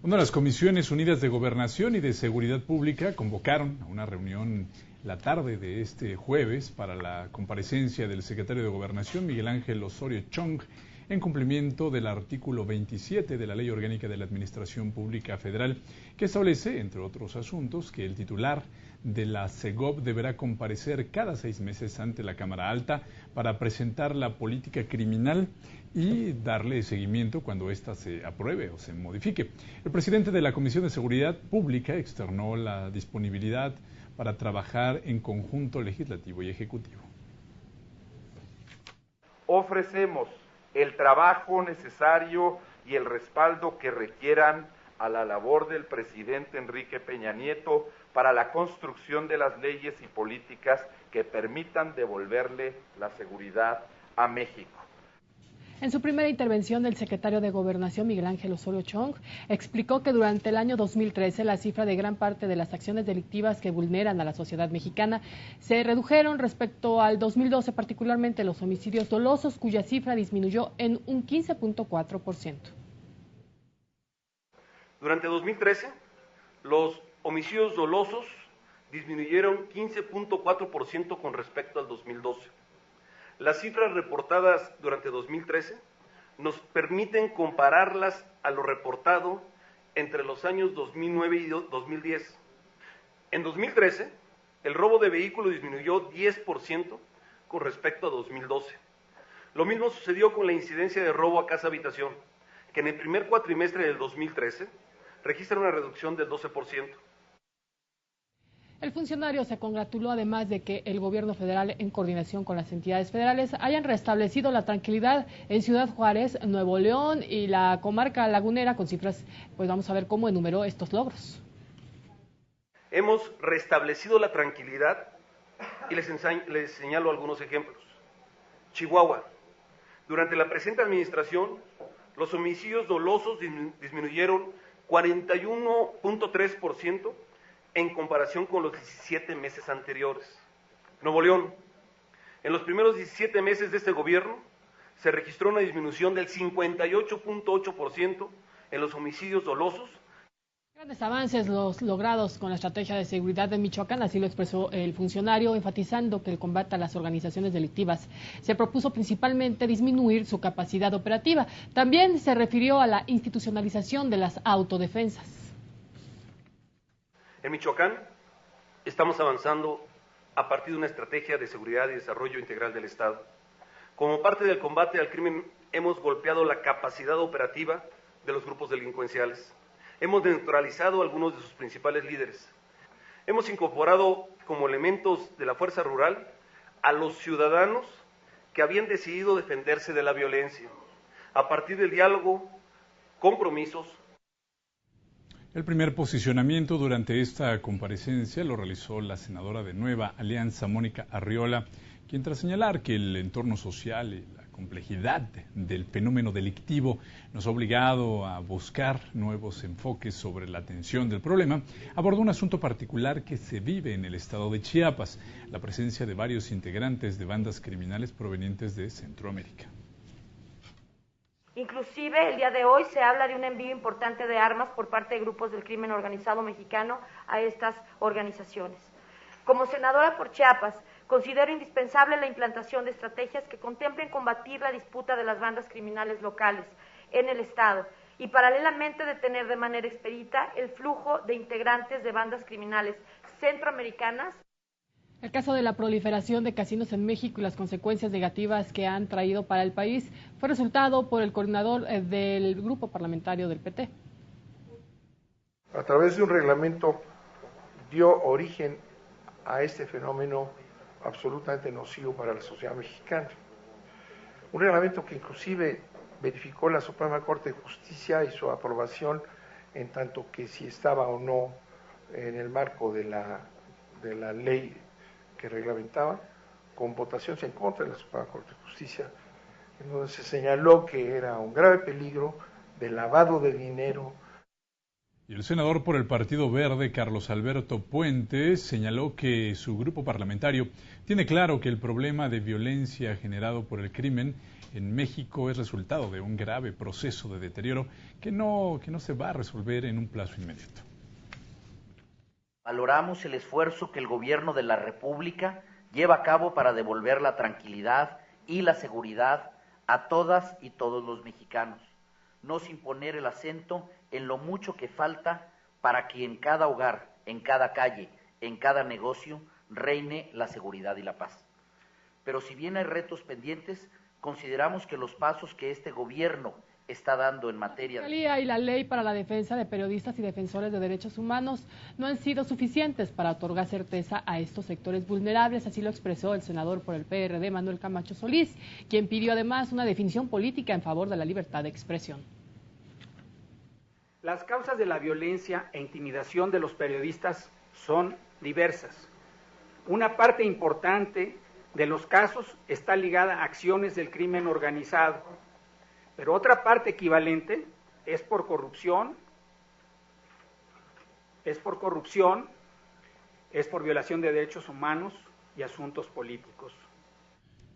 Una de las Comisiones Unidas de Gobernación y de Seguridad Pública convocaron a una reunión la tarde de este jueves para la comparecencia del secretario de Gobernación, Miguel Ángel Osorio Chong, en cumplimiento del artículo 27 de la Ley Orgánica de la Administración Pública Federal, que establece, entre otros asuntos, que el titular de la SEGOV deberá comparecer cada 6 meses ante la Cámara Alta para presentar la política criminal y darle seguimiento cuando ésta se apruebe o se modifique. El presidente de la Comisión de Seguridad Pública externó la disponibilidad para trabajar en conjunto legislativo y ejecutivo. Ofrecemos el trabajo necesario y el respaldo que requieran a la labor del presidente Enrique Peña Nieto para la construcción de las leyes y políticas que permitan devolverle la seguridad a México. En su primera intervención, el secretario de Gobernación, Miguel Ángel Osorio Chong, explicó que durante el año 2013 la cifra de gran parte de las acciones delictivas que vulneran a la sociedad mexicana se redujeron respecto al 2012, particularmente los homicidios dolosos, cuya cifra disminuyó en un 15.4%. Durante 2013, los homicidios dolosos disminuyeron 15.4% con respecto al 2012. Las cifras reportadas durante 2013 nos permiten compararlas a lo reportado entre los años 2009 y 2010. En 2013, el robo de vehículos disminuyó 10% con respecto a 2012. Lo mismo sucedió con la incidencia de robo a casa-habitación, que en el primer cuatrimestre del 2013 registra una reducción del 12%. El funcionario se congratuló además de que el gobierno federal, en coordinación con las entidades federales, hayan restablecido la tranquilidad en Ciudad Juárez, Nuevo León y la comarca lagunera con cifras. Pues vamos a ver cómo enumeró estos logros. Hemos restablecido la tranquilidad y les señalo algunos ejemplos. Chihuahua. Durante la presente administración, los homicidios dolosos disminuyeron 41.3% en comparación con los 17 meses anteriores. Nuevo León. En los primeros 17 meses de este gobierno se registró una disminución del 58.8% en los homicidios dolosos. Grandes avances los logrados con la estrategia de seguridad de Michoacán, así lo expresó el funcionario, enfatizando que el combate a las organizaciones delictivas se propuso principalmente disminuir su capacidad operativa. También se refirió a la institucionalización de las autodefensas. En Michoacán estamos avanzando a partir de una estrategia de seguridad y desarrollo integral del Estado. Como parte del combate al crimen, hemos golpeado la capacidad operativa de los grupos delincuenciales. Hemos neutralizado a algunos de sus principales líderes. Hemos incorporado como elementos de la fuerza rural a los ciudadanos que habían decidido defenderse de la violencia. A partir del diálogo, compromisos. El primer posicionamiento durante esta comparecencia lo realizó la senadora de Nueva Alianza, Mónica Arriola, quien tras señalar que el entorno social y la complejidad del fenómeno delictivo nos ha obligado a buscar nuevos enfoques sobre la atención del problema, abordó un asunto particular que se vive en el estado de Chiapas, la presencia de varios integrantes de bandas criminales provenientes de Centroamérica. Inclusive el día de hoy se habla de un envío importante de armas por parte de grupos del crimen organizado mexicano a estas organizaciones. Como senadora por Chiapas, considero indispensable la implantación de estrategias que contemplen combatir la disputa de las bandas criminales locales en el Estado y paralelamente detener de manera expedita el flujo de integrantes de bandas criminales centroamericanas. El caso de la proliferación de casinos en México y las consecuencias negativas que han traído para el país fue resultado por el coordinador del grupo parlamentario del PT. A través de un reglamento dio origen a este fenómeno absolutamente nocivo para la sociedad mexicana. Un reglamento que inclusive verificó la Suprema Corte de Justicia y su aprobación en tanto que si estaba o no en el marco de la ley que reglamentaba, con votaciones en contra de la Suprema Corte de Justicia, en donde se señaló que era un grave peligro de lavado de dinero. Y el senador por el Partido Verde, Carlos Alberto Puentes, señaló que su grupo parlamentario tiene claro que el problema de violencia generado por el crimen en México es resultado de un grave proceso de deterioro que no se va a resolver en un plazo inmediato. Valoramos el esfuerzo que el gobierno de la República lleva a cabo para devolver la tranquilidad y la seguridad a todas y todos los mexicanos, no sin poner el acento en lo mucho que falta para que en cada hogar, en cada calle, en cada negocio, reine la seguridad y la paz. Pero si bien hay retos pendientes, consideramos que los pasos que este gobierno está dando en materia de... y la ley para la defensa de periodistas y defensores de derechos humanos no han sido suficientes para otorgar certeza a estos sectores vulnerables, así lo expresó el senador por el PRD, Manuel Camacho Solís, quien pidió además una definición política en favor de la libertad de expresión. Las causas de la violencia e intimidación de los periodistas son diversas. Una parte importante de los casos está ligada a acciones del crimen organizado, pero otra parte equivalente es por corrupción, es por violación de derechos humanos y asuntos políticos.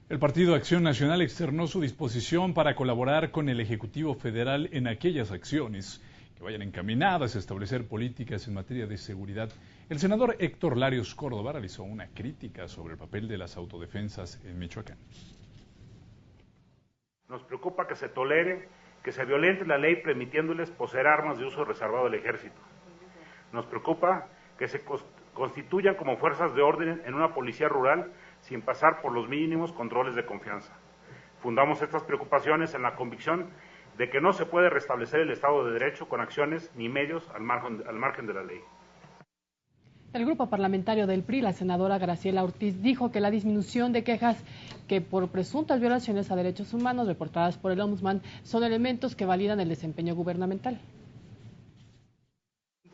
El Partido Acción Nacional externó su disposición para colaborar con el Ejecutivo Federal en aquellas acciones que vayan encaminadas a establecer políticas en materia de seguridad. El senador Héctor Larios Córdoba realizó una crítica sobre el papel de las autodefensas en Michoacán. Nos preocupa que se tolere, que se violente la ley permitiéndoles poseer armas de uso reservado del ejército. Nos preocupa que se constituyan como fuerzas de orden en una policía rural sin pasar por los mínimos controles de confianza. Fundamos estas preocupaciones en la convicción de que no se puede restablecer el Estado de Derecho con acciones ni medios al margen de la ley. El grupo parlamentario del PRI, la senadora Graciela Ortiz, dijo que la disminución de quejas que por presuntas violaciones a derechos humanos reportadas por el Ombudsman son elementos que validan el desempeño gubernamental.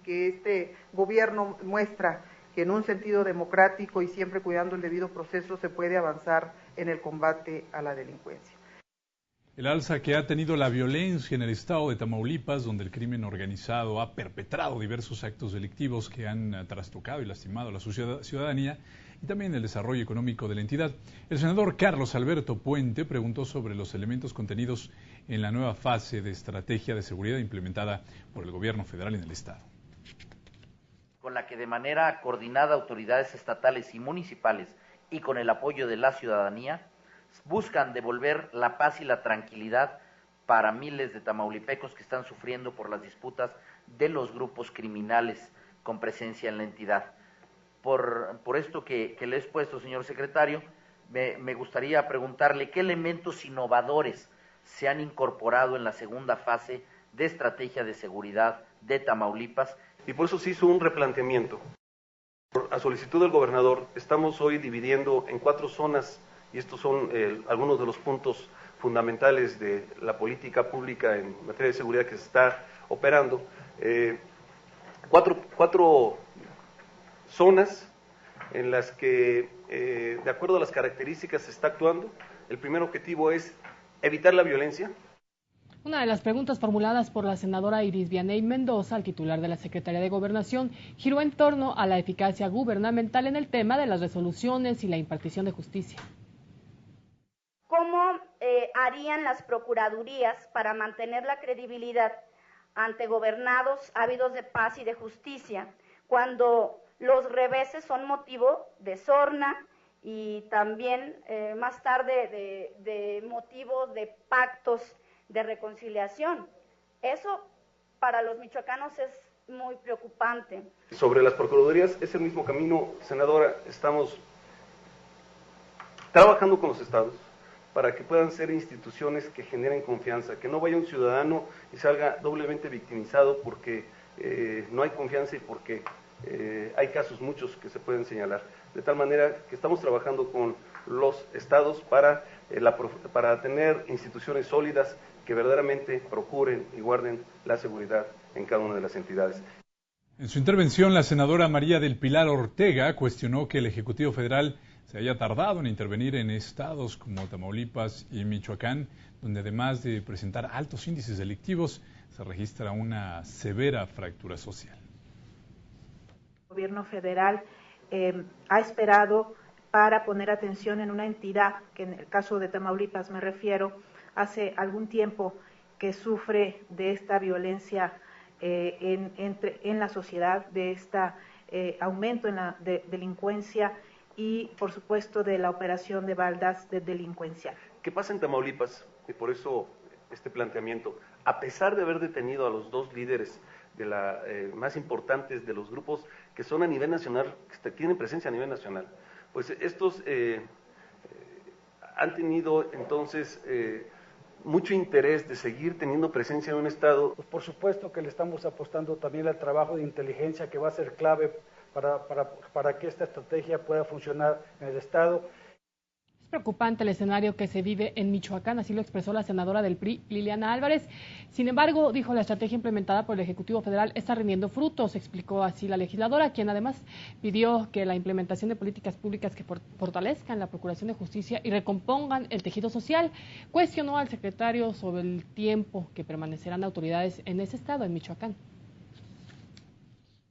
Que este gobierno muestra que en un sentido democrático y siempre cuidando el debido proceso se puede avanzar en el combate a la delincuencia. El alza que ha tenido la violencia en el estado de Tamaulipas, donde el crimen organizado ha perpetrado diversos actos delictivos que han trastocado y lastimado a la ciudadanía y también el desarrollo económico de la entidad. El senador Carlos Alberto Puente preguntó sobre los elementos contenidos en la nueva fase de estrategia de seguridad implementada por el gobierno federal en el estado. Con la que de manera coordinada autoridades estatales y municipales y con el apoyo de la ciudadanía buscan devolver la paz y la tranquilidad para miles de tamaulipecos que están sufriendo por las disputas de los grupos criminales con presencia en la entidad. Por esto que le he expuesto, señor secretario, me gustaría preguntarle qué elementos innovadores se han incorporado en la segunda fase de estrategia de seguridad de Tamaulipas. Y por eso se hizo un replanteamiento. A solicitud del gobernador, estamos hoy dividiendo en 4 zonas, y estos son algunos de los puntos fundamentales de la política pública en materia de seguridad que se está operando. 4 zonas en las que, de acuerdo a las características, se está actuando. El primer objetivo es evitar la violencia. Una de las preguntas formuladas por la senadora Iris Vianey Mendoza, al titular de la Secretaría de Gobernación, giró en torno a la eficacia gubernamental en el tema de las resoluciones y la impartición de justicia. ¿Cómo harían las procuradurías para mantener la credibilidad ante gobernados ávidos de paz y de justicia, cuando los reveses son motivo de sorna y también más tarde de motivo de pactos de reconciliación? Eso para los michoacanos es muy preocupante. Sobre las procuradurías, es el mismo camino, senadora. Estamos trabajando con los estados para que puedan ser instituciones que generen confianza, que no vaya un ciudadano y salga doblemente victimizado porque no hay confianza y porque hay casos muchos que se pueden señalar. De tal manera que estamos trabajando con los estados para tener instituciones sólidas que verdaderamente procuren y guarden la seguridad en cada una de las entidades. En su intervención, la senadora María del Pilar Ortega cuestionó que el Ejecutivo Federal se haya tardado en intervenir en estados como Tamaulipas y Michoacán, donde además de presentar altos índices delictivos, se registra una severa fractura social. El gobierno federal ha esperado para poner atención en una entidad, que en el caso de Tamaulipas me refiero, hace algún tiempo que sufre de esta violencia en la sociedad, de este aumento en la delincuencia y, por supuesto, de la operación de baldas delincuencial. ¿Qué pasa en Tamaulipas? Y por eso este planteamiento. A pesar de haber detenido a los dos líderes de la más importantes de los grupos que son a nivel nacional, que tienen presencia a nivel nacional, pues estos han tenido entonces mucho interés de seguir teniendo presencia en un estado. Pues por supuesto que le estamos apostando también al trabajo de inteligencia que va a ser clave para que esta estrategia pueda funcionar en el estado. Es preocupante el escenario que se vive en Michoacán, así lo expresó la senadora del PRI, Liliana Álvarez. Sin embargo, dijo, la estrategia implementada por el Ejecutivo Federal está rindiendo frutos, explicó así la legisladora, quien además pidió que la implementación de políticas públicas que fortalezcan la Procuración de Justicia y recompongan el tejido social. Cuestionó al secretario sobre el tiempo que permanecerán autoridades en ese estado, en Michoacán.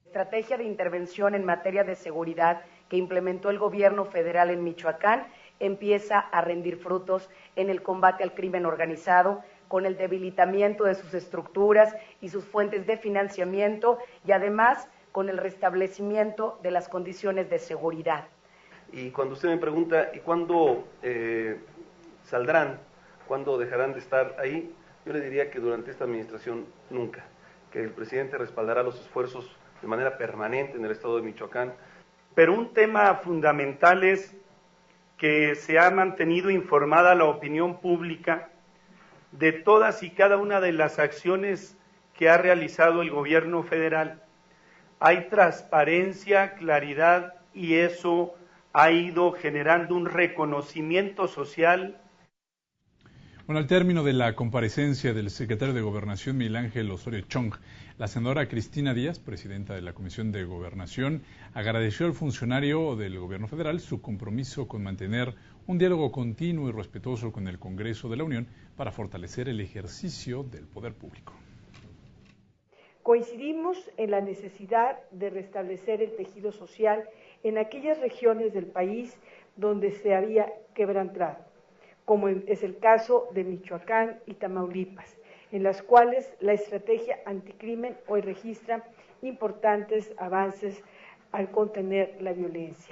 Estrategia de intervención en materia de seguridad que implementó el gobierno federal en Michoacán empieza a rendir frutos en el combate al crimen organizado, con el debilitamiento de sus estructuras y sus fuentes de financiamiento, y además con el restablecimiento de las condiciones de seguridad. Y cuando usted me pregunta, ¿y cuándo saldrán? ¿Cuándo dejarán de estar ahí? Yo le diría que durante esta administración nunca, que el presidente respaldará los esfuerzos de manera permanente en el estado de Michoacán. Pero un tema fundamental es que se ha mantenido informada la opinión pública de todas y cada una de las acciones que ha realizado el gobierno federal. Hay transparencia, claridad, y eso ha ido generando un reconocimiento social. Bueno, al término de la comparecencia del secretario de Gobernación, Miguel Ángel Osorio Chong, la senadora Cristina Díaz, presidenta de la Comisión de Gobernación, agradeció al funcionario del Gobierno federal su compromiso con mantener un diálogo continuo y respetuoso con el Congreso de la Unión para fortalecer el ejercicio del poder público. Coincidimos en la necesidad de restablecer el tejido social en aquellas regiones del país donde se había quebrantado, como es el caso de Michoacán y Tamaulipas, en las cuales la estrategia anticrimen hoy registra importantes avances al contener la violencia.